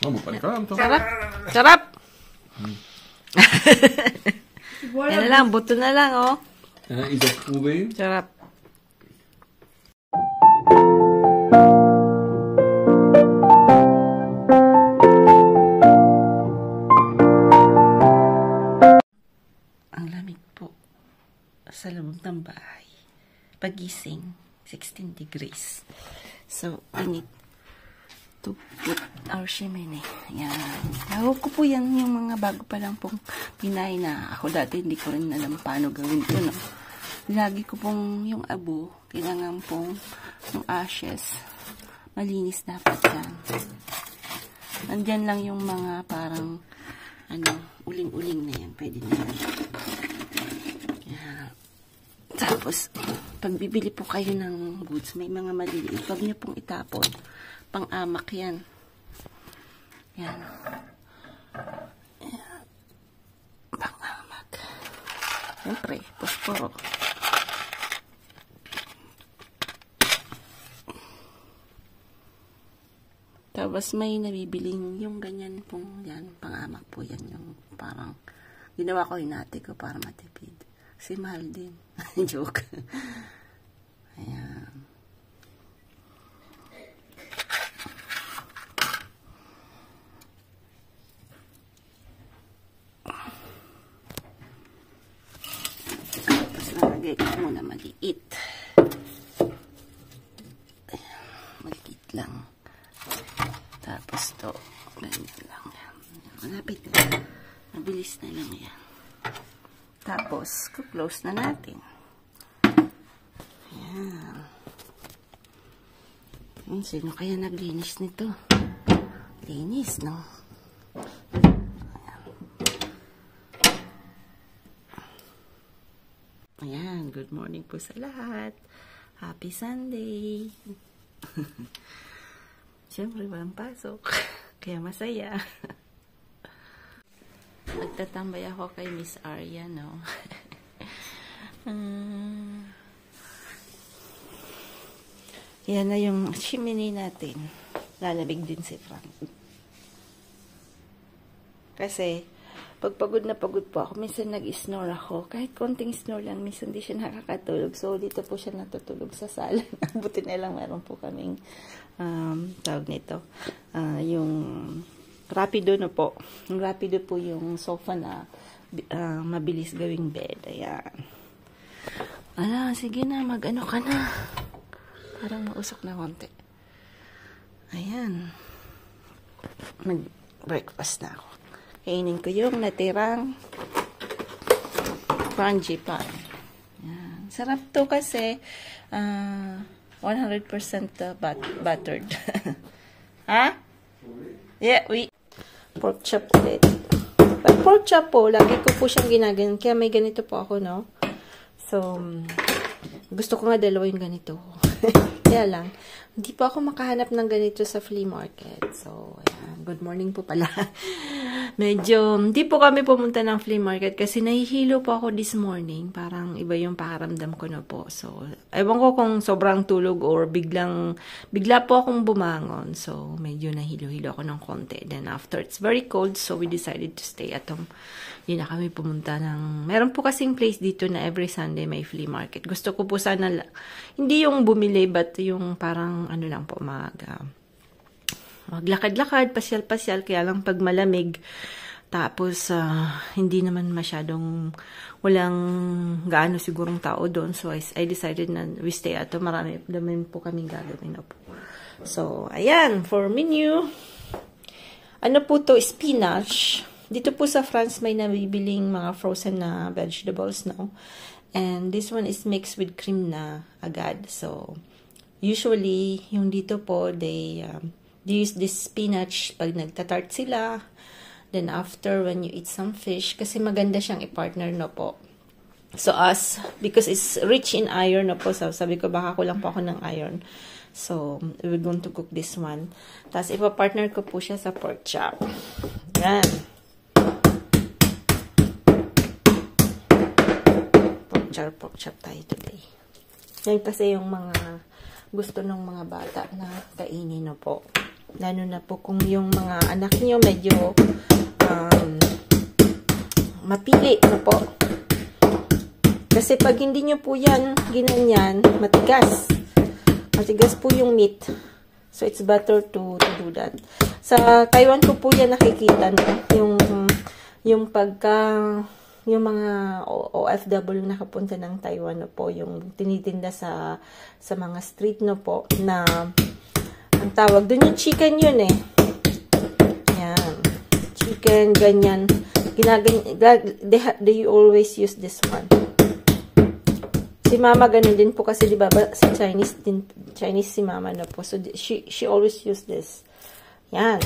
Vamos para el canto. Sarap! Sarap! Yan na lang, buto na lang, oh. Is dat proeven? Sarap. Ang lamig po sa loob ng bahay. Pagising, 16 degrees. So, I need to put our chimney. Yan. Tawag ko po yan yung mga bago pa lang pong pinay na ako dati hindi ko rin alam paano gawin ito, no? Lagi ko pong yung abo, kailangan pong yung ashes. Malinis dapat yan. Nandyan lang yung mga parang uling-uling na yan. Pwede na yan. Yan. Tapos, pag bibili po kayo ng goods, may mga maliliit. Huwag niyo pong itapon. Pang-amak yan. Yan. Yan. Pang-amak. Siyempre, posporo. Tapos may nabibiling yung ganyan pong yan. Pang-amak po yan. Yung parang ginawa ko hinati ko para matipid. Kasi mahal din. Joke. Ayan. Lagay ko muna maliit. Ayan, maliit lang. Tapos to, ganyan lang yan. Malapit na. Mabilis na lang yan. Tapos, close na natin. Ayan. Ayan, sino kaya naglinis nito? Linis, no? Ayan, good morning po sa lahat. Happy Sunday. Siyempre, walang pasok. Kaya masaya. Magtatambay ako kay Miss Arya, no? Yan na yung chimney natin. Lalamig din si Frank. Kasi, pag pagod na pagod po ako, minsan nag-snore ako. Kahit konting snore lang, minsan di siya nakakatulog. So, dito po siya natutulog sa sala. Buti na lang meron po kaming tawag nito. Yung Rapido na po. Yung Rapido po yung sofa na mabilis gawing bed. Ayan. Ala, sige na, mag-ano ka na. Parang mausok na konti. Ayan. Mag-breakfast na ako. Kainin ko yung natirang frangipane. Yan. Sarap to kasi 100% buttered. Ha? Yeah, pork chop ulit. But pork chop po, lagi ko po siyang ginaganyan. Kaya may ganito po ako, no? So, gusto ko nga dalawa yung ganito. Kaya lang, hindi po ako makahanap ng ganito sa flea market. So, ayan. Good morning po pala. Medyo, hindi po kami pumunta ng flea market kasi nahihilo po ako this morning. Parang iba yung pakaramdam ko na po. So, ewan ko kung sobrang tulog or bigla po akong bumangon. So, medyo nahilo-hilo ako ng konti. Then after, it's very cold. So, we decided to stay at home. Hindi na kami pumunta ng, meron po kasing place dito na every Sunday may flea market. Gusto ko po sana, hindi yung bumili, but yung parang, ano lang po, maglakad-lakad, pasyal-pasyal, kaya lang pag malamig, tapos, hindi naman masyadong, walang gaano sigurong tao doon. So, I decided na we stay at home. Marami naman po kaming gagawin na po. So, ayan, for menu, ano po to, spinach. Dito po sa France, may nabibiling mga frozen na vegetables, no? And this one is mixed with cream na agad. So, usually, yung dito po, they use this spinach pag nagtatart sila. Then, after, when you eat some fish, kasi maganda siyang i-partner, no po. So, because it's rich in iron, no po, so, sabi ko, baka kulang po ako ng iron. So, we're going to cook this one. Tapos, ipa-partner ko po siya sa pork chop. Yan. Pork chop tayo today. Yan kasi yung mga gusto ng mga bata na kainin na po. Lalo na po kung yung mga anak nyo medyo mapili na po. Kasi pag hindi nyo po yan ginanyan, matigas. Matigas po yung meat. So, it's better to do that. Sa Taiwan ko po yan nakikita, no? Yung yung mga OFW nakapunta ng Taiwan, no po, yung tinitinda sa mga street, no po, na ang tawag doon yung chicken yun eh. Yan. Chicken, ganyan. They always use this one. Si mama ganun din po kasi di ba si Chinese si mama na po. So she always use this. Yan.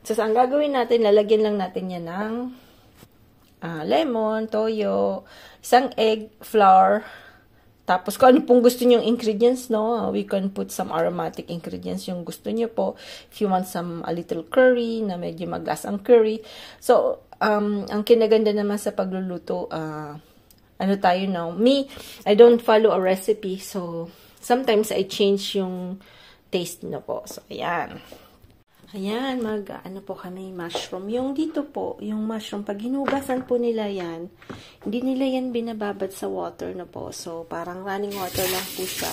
So ang gagawin natin, lalagyan lang natin yan ng lemon, toyo, isang egg, flour. Tapos kung ano pong gusto niyo ingredients, no, we can put some aromatic ingredients yung gusto niyo po. If you want a little curry na medyo maglasang curry. So ang kinaganda naman sa pagluluto, ano tayo now? I don't follow a recipe. So, sometimes I change yung taste na po. So, ayan. Ayan, ano po kami, mushroom. Yung dito po, yung mushroom, pag hinugasan po nila yan, hindi nila yan binababad sa water na po. So, parang running water lang po siya.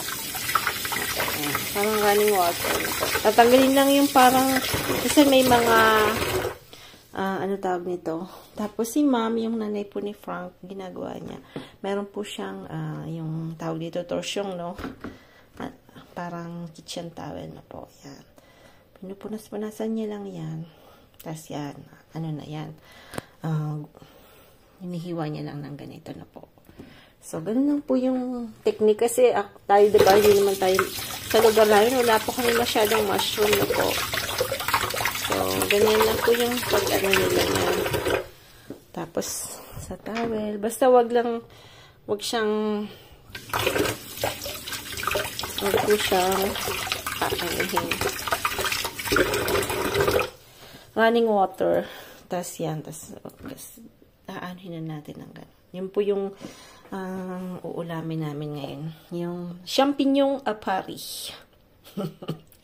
Ayan, parang running water na po. Tatanggalin lang yung parang, kasi may mga ano tawag nito. Tapos si ma'am, yung nanay po ni Frank, ginagawa niya. Meron po siyang, yung tawag dito, torsyong, no? Parang kitchen towel na po. Yan. Pinupunas-punasan niya lang yan. Tapos yan, ano na yan. Hinihiwa niya lang ng ganito na po. So, ganun lang po yung technique. Kasi tayo, diba, hindi naman tayo, sa lugar namin, wala po kami masyadong mushroom na po. So, ganyan lang po yung pag-ano nila yan. Tapos, sa towel. Basta wag siyang, wag po siyang, running water. Tapos yan. Tapos, aanhin na natin ang gano'n. Yun po yung, uulamin namin ngayon. Yung champignon apari.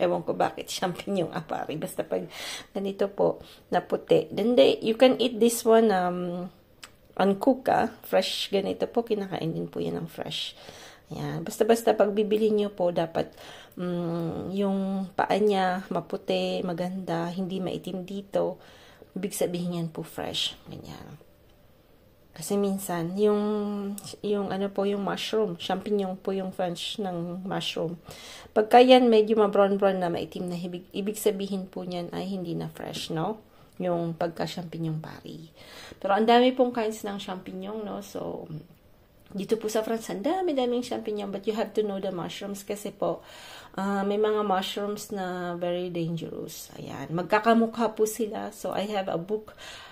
Ewan ko bakit champignon apari. Basta pag ganito po, na puti. Then you can eat this one uncooked, fresh ganito po. Kinakain din po yan ng fresh. Ayan. Basta pag bibili nyo po, dapat yung paa niya maputi, maganda, hindi maitim dito. Ibig sabihin yan po fresh. Ganyan. Kasi minsan, yung ano po, yung mushroom, champignon po yung French ng mushroom. Pagka yan, medyo ma-brown-brown na, maitim na, ibig sabihin po niyan ay hindi na fresh, no? Yung pagka-champignon pari. Pero ang dami pong kinds ng champignon, no? So, dito po sa France, ang dami-daming champignon, but you have to know the mushrooms kasi po, may mga mushrooms na very dangerous. Ayan. Magkakamukha po sila. So, I have a book.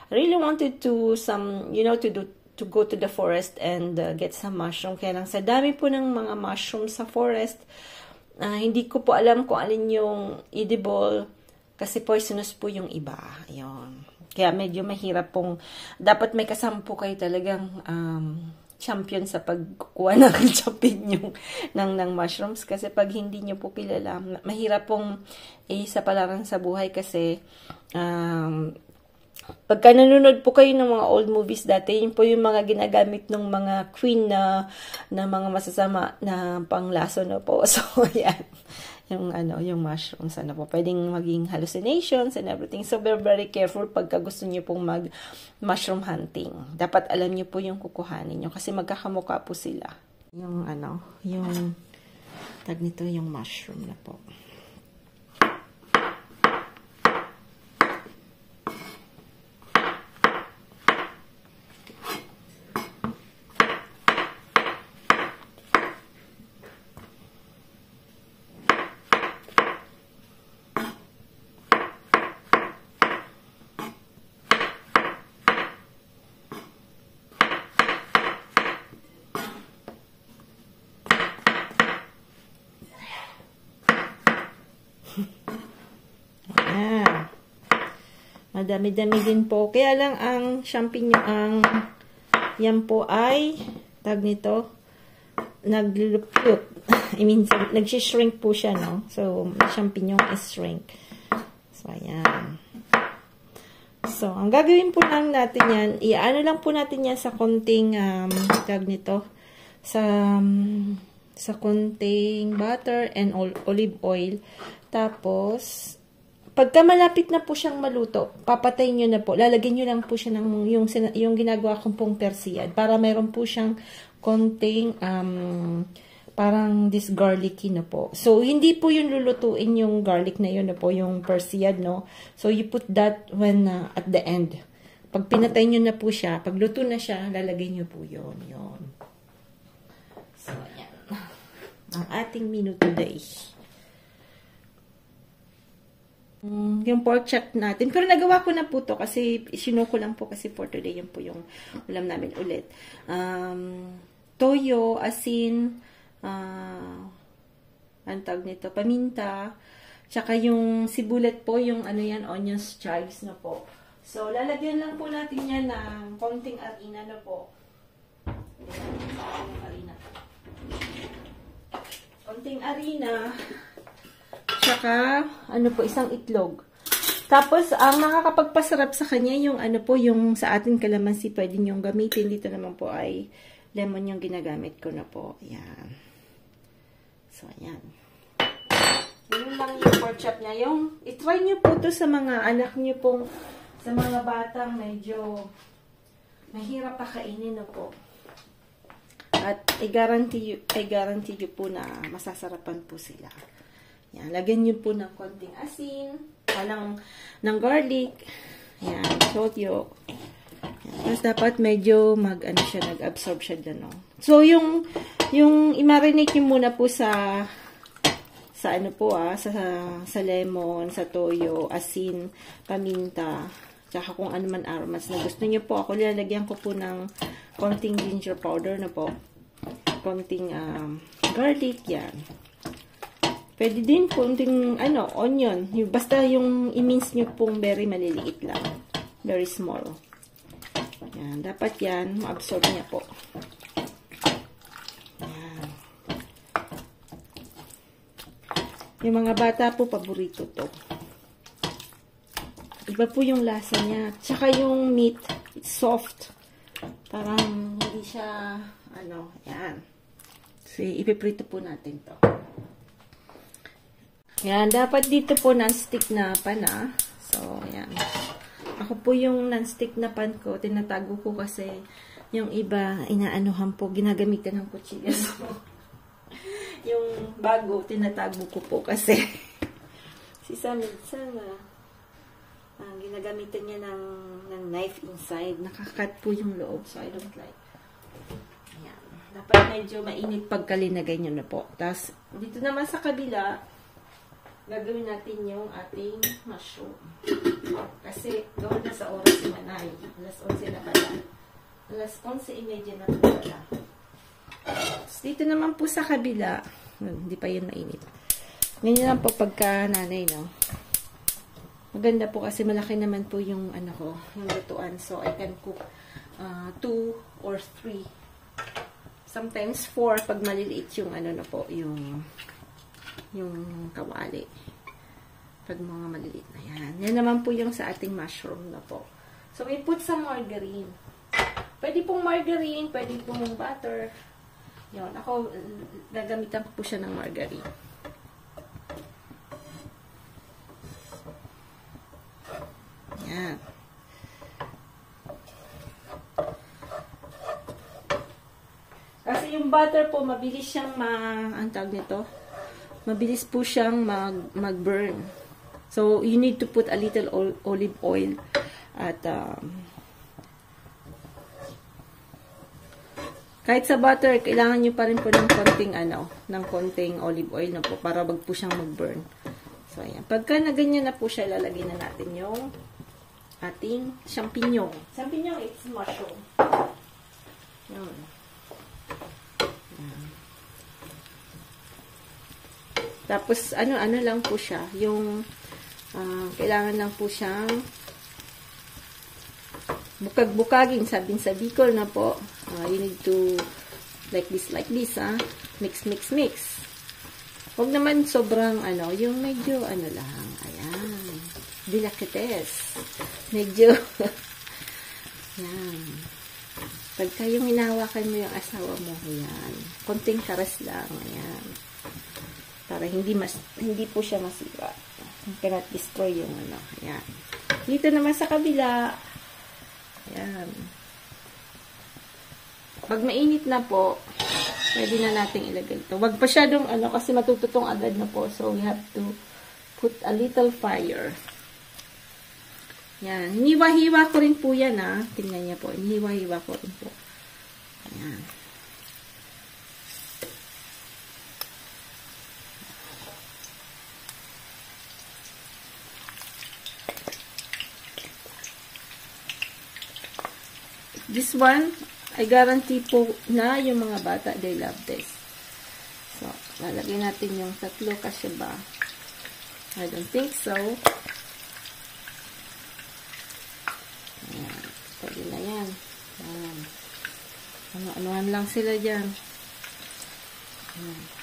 I really wanted to to go to the forest and get some mushroom. Kaya lang sa dami po ng mga mushroom sa forest, hindi ko po alam kung alin yung edible kasi poisonous po yung iba. Ayun. Kaya medyo mahirap pong, dapat may kasama po kayo talagang champion sa pagkukuha ng champignon ng mushrooms. Kasi pag hindi nyo po kilala, mahirap pong isapalaran sa buhay kasi pagka nanonood po kayo ng mga old movies dati, yun po yung mga ginagamit ng mga queen na mga masasama na panglaso na po. So, yan. Yung mushrooms, po. Pwedeng maging hallucinations and everything. So, very careful pagka gusto niyo pong mag-mushroom hunting. Dapat alam niyo po yung kukuhanin niyo kasi magkakamukha po sila. Yung tag nito yung mushroom na po. Madami-dami din po. Kaya lang ang champignon, yan po ay, tag nito, naglulupyot. I mean, nagsishrink po siya, no? So, champignon is shrink. So, ayan. So, ang gagawin po lang natin yan, iaano lang po natin yan sa konting, tag nito, sa konting butter and olive oil. Tapos, pagka malapit na po siyang maluto, papatayin nyo na po. Lalagyan nyo lang po siya ng yung ginagawa kong pong persiyad para meron po siyang konting parang this garlicky na po. So, hindi po yung lulutuin yung garlic na yun na po, yung persiyad, no? So, you put that when at the end. Pag pinatay nyo na po siya, pag luto na siya, lalagay nyo po yun. So, ayan. Ang ating menu today. Yung pork chop natin. Pero nagawa ko na po to kasi sinuko lang po kasi for today. Yun po yung ulam namin ulit. Toyo, asin, ang tawag nito, paminta, tsaka yung sibulet po, yung ano yan, onions, chives na po. So, lalagyan lang po natin yan ng konting harina na po. Konting harina, tsaka, ano po, isang itlog. Tapos, ang nakakapagpasarap sa kanya, yung ano po, yung sa ating kalamansi, pwede nyong gamitin. Dito naman po ay lemon yung ginagamit ko na po. Ayan. So, ayan. Yun lang yung pork chop niya. I-try nyo po to sa mga anak nyo pong, sa mga batang medyo mahirap pakainin na po. At I-guarantee you po na masasarapan po sila. Yan. Lagyan nyo po ng konting asin, ng garlic, yan, toyo. Tapos dapat medyo nag-absorb siya dyan, no? So, yung i-marinate nyo muna po sa ano po, sa lemon, sa toyo, asin, paminta, tsaka kung ano man aromas na gusto nyo po. Ako lalagyan ko po ng konting ginger powder na po. Konting garlic, yan. Pwede din konting onion. Basta yung i-mince nyo pong very maliliit lang. Very small. Yan. Dapat yan, ma-absorb niya po. Yan. Yung mga bata po, paborito to. Iba po yung lasa niya. Tsaka yung meat, it's soft. Parang hindi siya, yan. So, ipiprito po natin to. Yan, dapat dito po non-stick na pan, So, yan. Ako po yung non-stick na pan ko, tinatago ko kasi yung iba, inaanuhan po, ginagamitan ng kutsilyo. So, yung bago, tinatago ko po kasi si Samid sana, ginagamitan niya ng knife inside. Nakakat po yung loob, so I don't like. Ayan. Dapat medyo mainit pagkalinagay nyo na po. Tapos, dito naman sa kabila, gagawin natin yung ating mushroom. Kasi, gawin na sa oras si Manay. Alas 11 na pala. Alas 11:30 na pala. Dito naman po sa kabila, hindi pa yun mainit. Ganyan lang po pagka nanay, no? Maganda po kasi malaki naman po yung, yung lutuan. So, I can cook 2 or 3. Sometimes 4 pag maliliit yung, yung kawali. Pag mga maliliit na yan. Yan naman po yung sa ating mushroom na po. So, we put some margarine. Pwede pong margarine, pwede pong butter. Yun. Ako, gagamitan ko po siya ng margarine. Yan. Kasi yung butter po, mabilis siyang ang tawag nito, mabilis po siyang mag-burn. So, you need to put a little olive oil at kahit sa butter, kailangan nyo pa rin po ng konting olive oil na po para wag po siyang mag-burn. So, ayan. Pagka na ganyan na po siya, lalagay na natin yung ating champignon. Champignon, it's mushroom. Yun. Ayan. Tapos, ano lang po siya. Yung, kailangan lang po siyang bukag-bukagin, sabihin sa Bicol na po. You need to like this, mix, mix, mix. Huwag naman sobrang, yung medyo, lang. Ayan. Dilakites. Medyo, yan. Pagka yung hinahawakan mo yung asawa mo, yan. Konting karas lang, yan. Para hindi po siya masira. You cannot destroy yung ano, yan. Dito naman sa kabila, yan. Pag mainit na po, pwede na nating ilagay ito. Wag pa syadong ano, kasi matututong agad na po. So, we have to put a little fire. Yan. Hiniwa-hiwa ko rin po yan, ha. Tingnan niya po. Hiniwa-hiwa ko rin po. Yan. This one, I guarantee po na yung mga bata, they love this. So, lalagyan natin yung tatlo kasi ba? I don't think so. Ayan. Pwede na yan. Ayan. Ano-anuhan lang sila dyan. Ayan.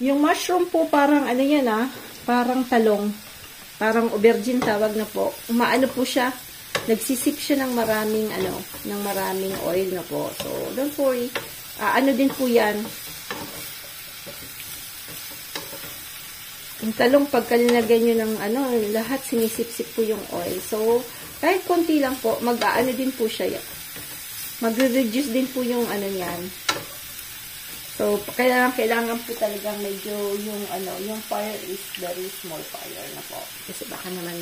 Yung mushroom po parang ano yan parang talong. Parang aubergine tawag na po. Umaano po siya. Nagsisip siya ng maraming oil na po. So, don't worry. Ano din po yan. Yung talong pagka nilagay nyo ng lahat sinisip-sip po yung oil. So, kahit konti lang po, mag-aano din po siya. Magre-reduce din po yung niyan. So, kailangan po talagang medyo yung fire is very small fire na po. Kasi baka naman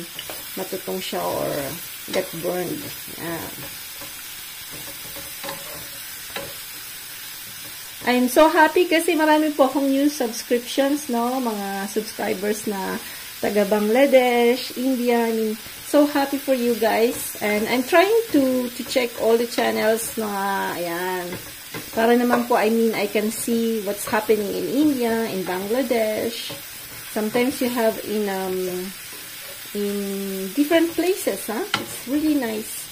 matutong siya or get burned. Yan. I'm so happy kasi marami po akong new subscriptions, no? Mga subscribers na taga Bangladesh, India. I mean, so happy for you guys. And I'm trying to check all the channels na, ayan. Para naman po, I can see what's happening in India, in Bangladesh. Sometimes you have in different places, It's really nice.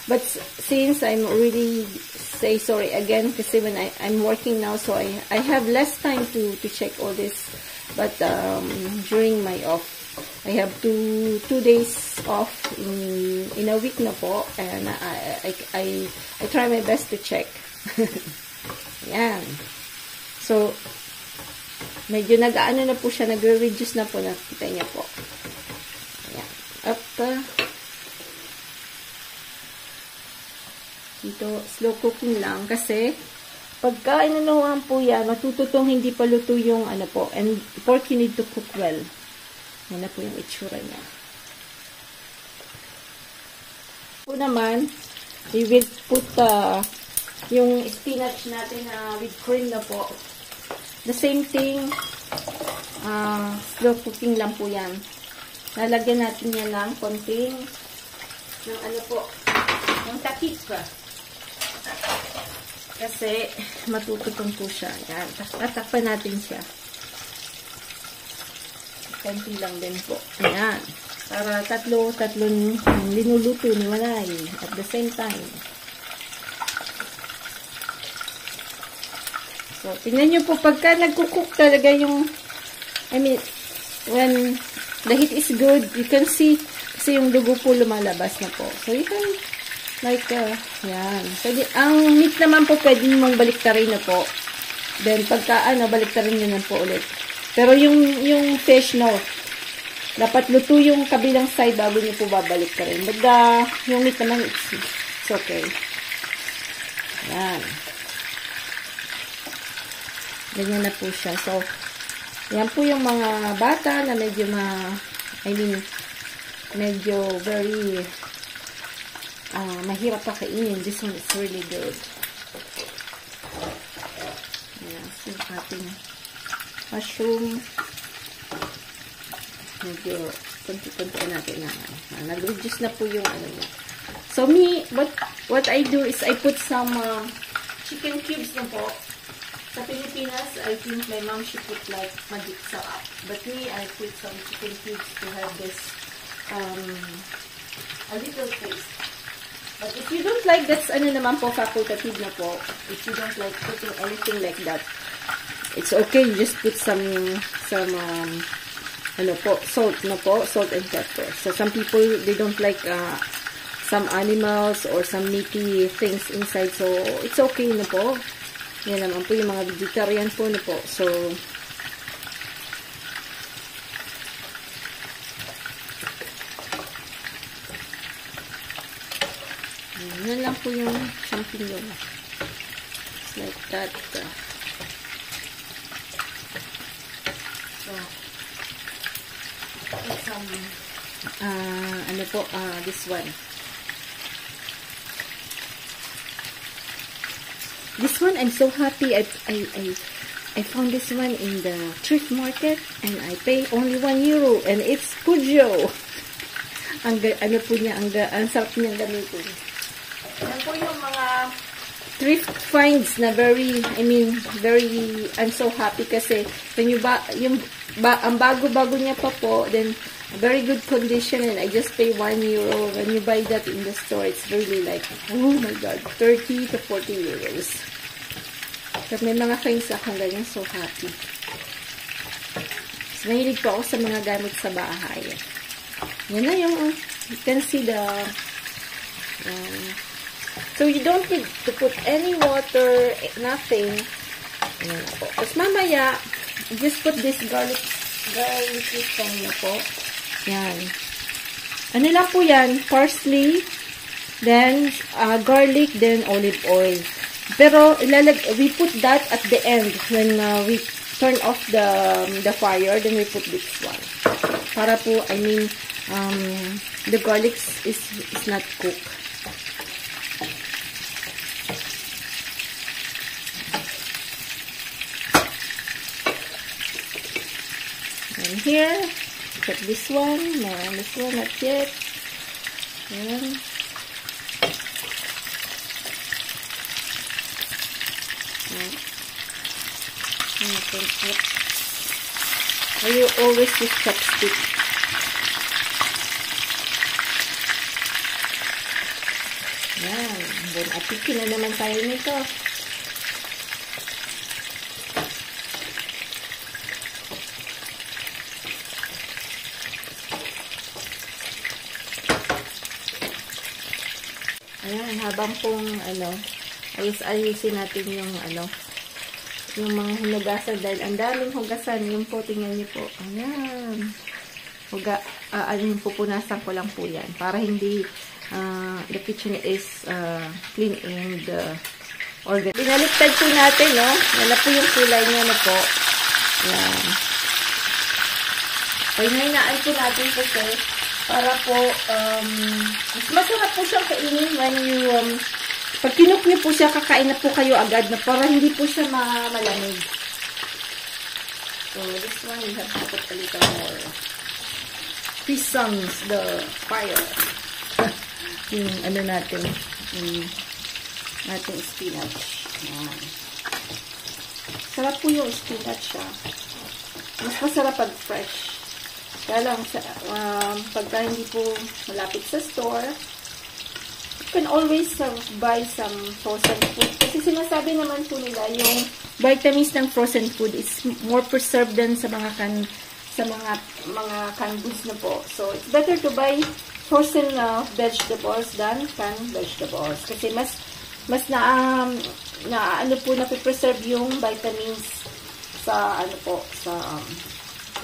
But since I'm really say sorry again, kasi when I'm working now, so I have less time to check all this. But during my off, I have two days off in a week na po, and I try my best to check. Yan. So, medyo nag-aano na po siya, nagre-reduce na po, nakita niya po. Ayan. Up. Dito, slow cooking lang kasi pagka inanuhan po yan, matututong hindi pa luto yung po. And pork, you need to cook well. Yan na po yung itsura niya. Po naman, we will put yung spinach natin with cream na po. The same thing, slow cooking lang po yan. Lalagyan natin yan lang konting ng ng takip. Kasi matututong po siya. Yan. Tatakpan natin siya. Konti lang din po. Ayan. Para tatlo linuluto ni Manay at the same time. So, tingnan nyo po, pagka nagkukook talaga yung, when the heat is good, you can see, kasi yung dugo po lumalabas na po. So, you can, yan. So, ang meat naman po, pwede mong baliktarin na po. Then, pagka, baliktarin nyo na po ulit. Pero, yung fish, no, dapat luto yung kabilang side bago nyo po babaliktarin. But, yung meat naman, it's okay. Yan. Ganyan na po siya. So, yan po yung mga bata na medyo medyo very mahirap pa kainin. This one is really good. Ayan. So, ating mushroom. Medyo kunti-kunti natin na. Nag-reduce na po yung niya. So, what I do is I put some chicken cubes na po. Sa Pilipinas, I think my mom should put like magic sarap. But me, I put some chicken cubes to have this A little taste. But if you don't like, that's ano naman po, facultative na po. If you don't like putting anything like that, it's okay. You just put some ano po, salt na po, salt and pepper. So some people, they don't like some animals or some meaty things inside. So it's okay na po. Yan naman po yung mga vegetarian po na po. So yan lang po yung champignon. It's like that. So, some, ano po, this one. This one, I'm so happy. I found this one in the thrift market and I pay only €1 and it's Cujo. Ano po niya, ang sarap niyang gamitin. Yan po yung mga thrift finds na I'm so happy kasi when you ang bago-bago niya pa po, then very good condition and I just pay €1. When you buy that in the store, it's really like, oh my God, 30 to 40 euros. So, may mga finds akong ganyan, so happy. So, mahilig po ako sa mga gamit sa bahay. Yan na yung, you can see the, so you don't need to put any water, nothing. Tapos mamaya, just put this garlic thing na po. Yan. Ano lang po yan? Parsley, then garlic, then olive oil. Pero we put that at the end when we turn off the fire, then we put this one. Para po, the garlic is not cooked. And here, check this one. No, this one not yet. Ayan. You always use chopstick. Ayan. Then, atikin na naman tayo nito. Ayan, habang pong, ayusin natin yung, yung mga hugasan, dahil ang daming hugasan, yung po, tingnan niyo po, ayan, pupunasan ko lang po yan, para hindi, the kitchen is, clean and, organized. Binaliktad po natin, no, yan na po yung kulay niya na po, ayan, pahinayaan po natin kasi, para po, mas masarap po siyang kainin when you, pag kinuk niyo po siya, kakain na po kayo agad na para hindi po siya malamig. So, this one, we have to put a little more. Puissance the fire. Yung natin, ating spinach. Ayan. Sarap po yung spinach siya. Mas masarap pag fresh. Kaya lang, pagka hindi po malapit sa store, you can always buy some frozen food. Kasi sinasabi naman po nila, yung vitamins ng frozen food is more preserved than sa mga canned goods na po. So, it's better to buy frozen vegetables than canned vegetables. Kasi mas napipreserve yung vitamins sa,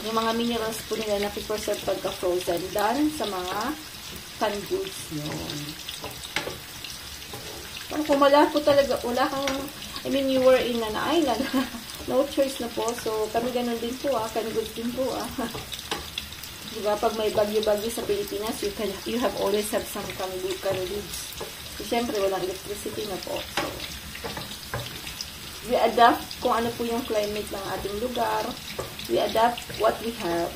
yung mga minerals po nila na preserve pagka-frozen than sa mga canned goods yun. Kung wala po talaga, you were in an island, no choice na po. So, kami ganun din po, canned goods din po, Diba, pag may bagyo-bagyo sa Pilipinas, you have always have some canned goods. So, syempre, walang electricity na po. So, we adapt kung ano po yung climate ng ating lugar. We adapt what we have.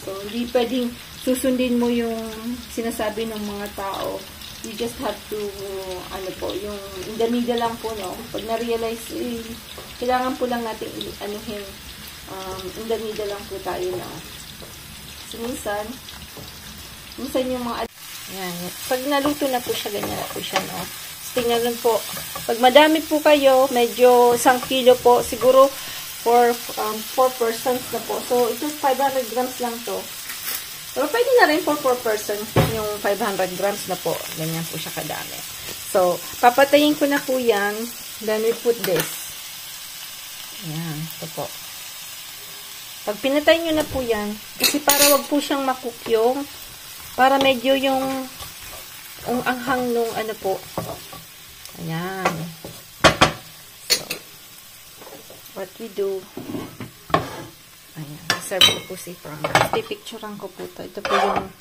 So, hindi pwedeng susundin mo yung sinasabi ng mga tao. You just have to, yung in the middle lang po, no? Pag na-realize, kailangan po lang natin, in the middle lang po tayo na. So, minsan yung mga, Yan. Pag naluto na po siya, ganyan na po siya, no? Tingnan lang po. Pag madami po kayo, medyo 1 kilo po, siguro for 4 persons na po. So, ito 500 grams lang to. Pero pwede na rin for 4 persons yung 500 grams na po. Ganyan po siya kadami. So, papatayin ko na po yan. Then we put this. Ayan, ito po. Pag pinatay nyo na po yan, kasi para wag po siyang makukyong, para medyo yung anghang nung ano po. Ayan. So, what we do, ayan, serve ko po si Frank. Pipicturean ko po ito. Ito po yung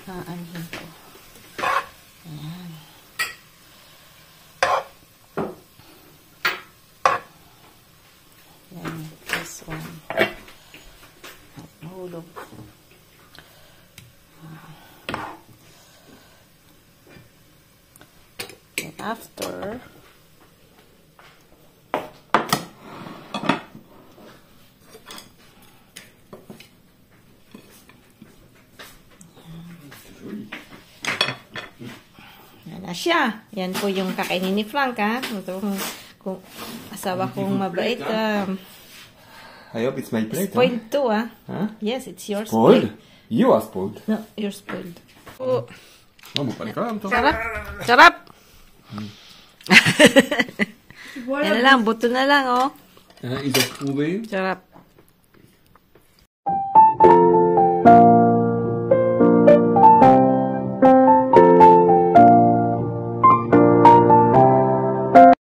anhin ko. Ayan. Ayan, this one. Mahulog. And after, yan na siya. Yan po yung kakainin ni Frank, ha? Ito, kung asawa kong mabait, I hope it's my plate. spoiled too, ah. Huh? Yes, it's yours. Spoiled? You are spoiled. No, you're spoiled. Oh, No, mo panikam to. sarap. Sarap! Yan na lang, buto na lang, oh. Izo próbuj. Sarap.